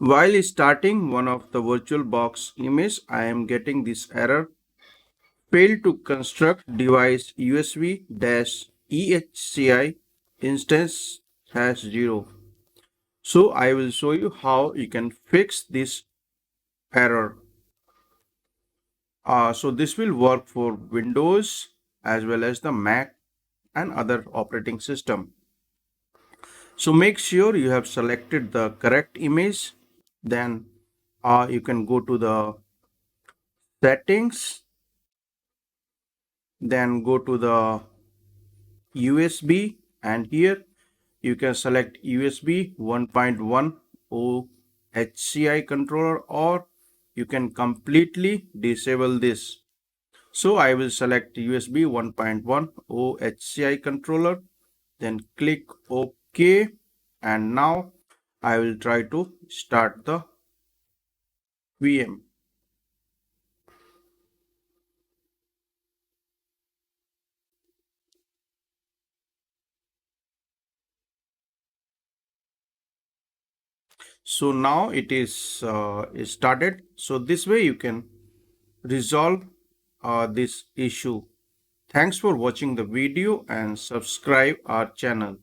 While starting one of the Virtualbox image, I am getting this error. Failed to construct device usb-ehci instance has 0. So I will show you how you can fix this error. So this will work for Windows as well as the Mac and other operating system. So make sure you have selected the correct image. Then you can go to the settings, then go to the USB, and here you can select USB 1.1 OHCI controller, or you can completely disable this. So I will select USB 1.1 OHCI controller, then click OK, and now I will try to start the VM. So now it is started. So this way you can resolve this issue. Thanks for watching the video and subscribe our channel.